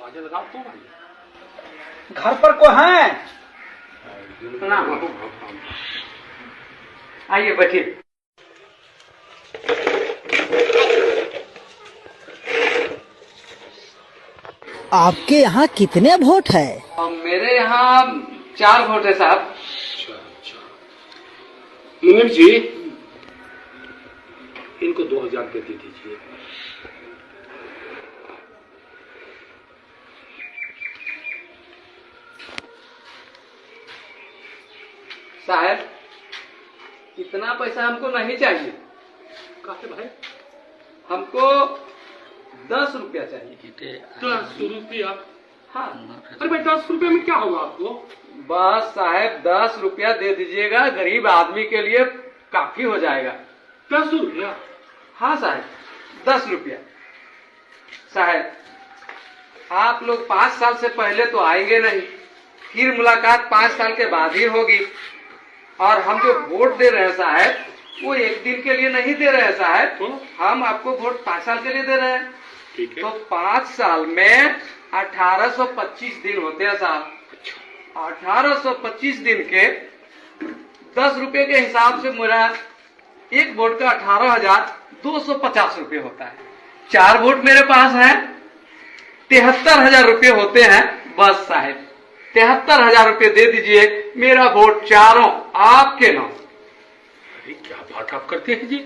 आवाज लगाओ तो भाई। घर पर को है? आइए बैठिए। आपके यहाँ कितने वोट है? मेरे यहाँ 4 वोट है साहब। अच्छा। मुनीम जी, इनको 2000 रुपये दे दीजिए। साहब, इतना पैसा हमको नहीं चाहिए। काहे भाई? हमको 10 रुपया चाहिए। 10 रुपया? हाँ। अरे भाई 10 रुपये में क्या होगा आपको? बस साहब 10 रुपया दे दीजिएगा, गरीब आदमी के लिए काफी हो जाएगा। 10 रुपया? हाँ साहब, 10 रुपया। साहब, आप लोग 5 साल से पहले तो आएंगे नहीं, फिर मुलाकात 5 साल के बाद ही होगी। और हम जो वोट दे रहे हैं साहब, वो 1 दिन के लिए नहीं दे रहे हैं साहब, हम आपको वोट 5 साल के लिए दे रहे हैं। ठीक है। तो 5 साल में 1825 दिन होते हैं साहब। 1825 दिन के 10 रुपए के हिसाब से मेरा एक वोट का 18,250 रुपये होता है। 4 वोट मेरे पास है, 73,000 रुपये होते हैं। बस साहब 73,000 रुपये दे दीजिए, मेरा वोट चारों आपके नाम। अरे क्या बात आप करते हैं जी?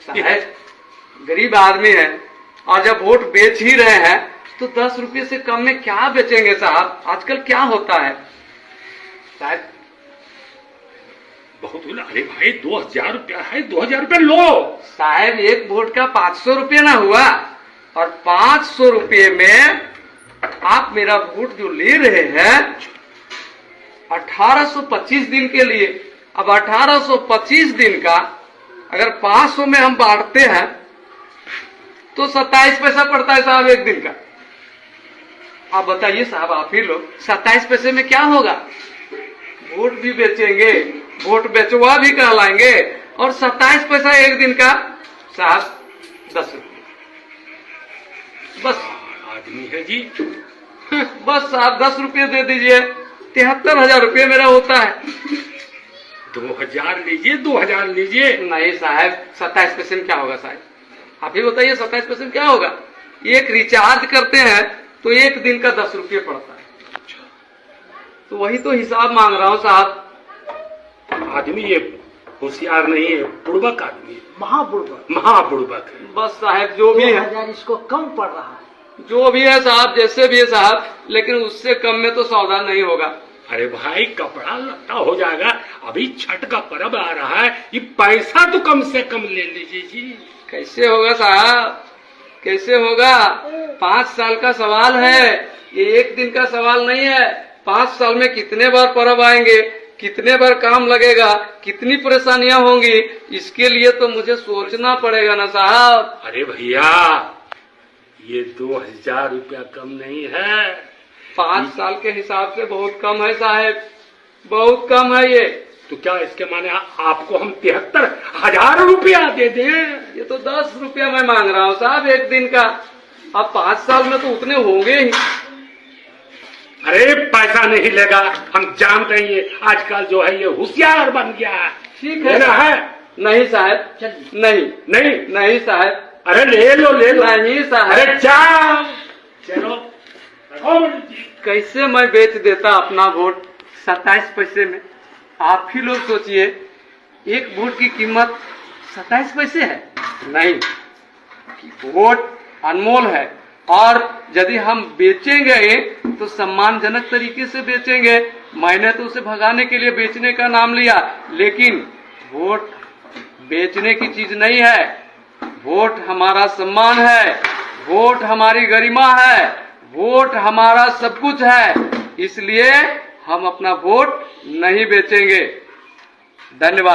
साहब गरीब आदमी है, और जब वोट बेच ही रहे हैं तो 10 रुपये से कम में क्या बेचेंगे साहब? आजकल क्या होता है साहब? बहुत हुआ। अरे भाई 2000 रुपया है, 2000 रुपया लो। साहब एक वोट का 500 रुपये ना हुआ, और 500 रुपये में आप मेरा वोट जो ले रहे हैं 1825 दिन के लिए। अब 1825 दिन का अगर 500 में हम बांटते हैं तो 27 पैसा पड़ता है साहब एक दिन का। आप बताइए साहब, आप ही लोग 27 पैसे में क्या होगा? वोट भी बेचेंगे, वोट बेचवा भी कहलाएंगे, और 27 पैसा एक दिन का साहब 10 रुपये। बस आदमी है जी। बस साहब 10 रुपये दे दीजिए, 73,000 रुपये मेरा होता है। 2000 लीजिए, 2000 लीजिए। नहीं साहब, 27 पैसे में क्या होगा साहब? आप ही बताइए 27 पैसे में क्या होगा? एक रिचार्ज करते हैं तो एक दिन का 10 रुपये पड़ता है। तो वही तो हिसाब मांग रहा हूँ साहब। आदमी ये होशियार नहीं है, बुड़बक आदमी है, महाबुड़बक। महाबुड़बक है। बस साहब जो भी है, 2000 इसको कम पड़ रहा है। जो भी है साहब, जैसे भी है साहब, लेकिन उससे कम में तो सौदा नहीं होगा। अरे भाई कपड़ा लत्ता हो जाएगा, अभी छठ का पर्व आ रहा है, ये पैसा तो कम से कम ले लीजिए जी। कैसे होगा साहब, कैसे होगा? 5 साल का सवाल है, ये एक दिन का सवाल नहीं है। 5 साल में कितने बार पर्व आएंगे, कितने बार काम लगेगा, कितनी परेशानियां होंगी, इसके लिए तो मुझे सोचना पड़ेगा ना साहब। अरे भैया ये 2000 रुपया कम नहीं है। 5 साल के हिसाब से बहुत कम है साहब, बहुत कम है ये। तो क्या इसके माने आपको हम 73,000 रुपया दे दें? ये तो 10 रुपया मैं मांग रहा हूँ साहब एक दिन का। अब 5 साल में तो उतने होंगे ही। अरे पैसा नहीं लेगा, हम जानते हैं ये आजकल जो है ये होशियार बन गया है। ठीक है लेना है? नहीं साहब, नहीं नहीं नहीं साहब, अरे ले लो ले लो। नहीं साहब। अरे जाओ चलो। कैसे मैं बेच देता अपना वोट 27 पैसे में? आप ही लोग सोचिए, एक वोट की कीमत 27 पैसे है। नहीं, वोट अनमोल है, और यदि हम बेचेंगे तो सम्मानजनक तरीके से बेचेंगे। मैंने तो उसे भगाने के लिए बेचने का नाम लिया, लेकिन वोट बेचने की चीज नहीं है। वोट हमारा सम्मान है, वोट हमारी गरिमा है, वोट हमारा सब कुछ है। इसलिए हम अपना वोट नहीं बेचेंगे। धन्यवाद।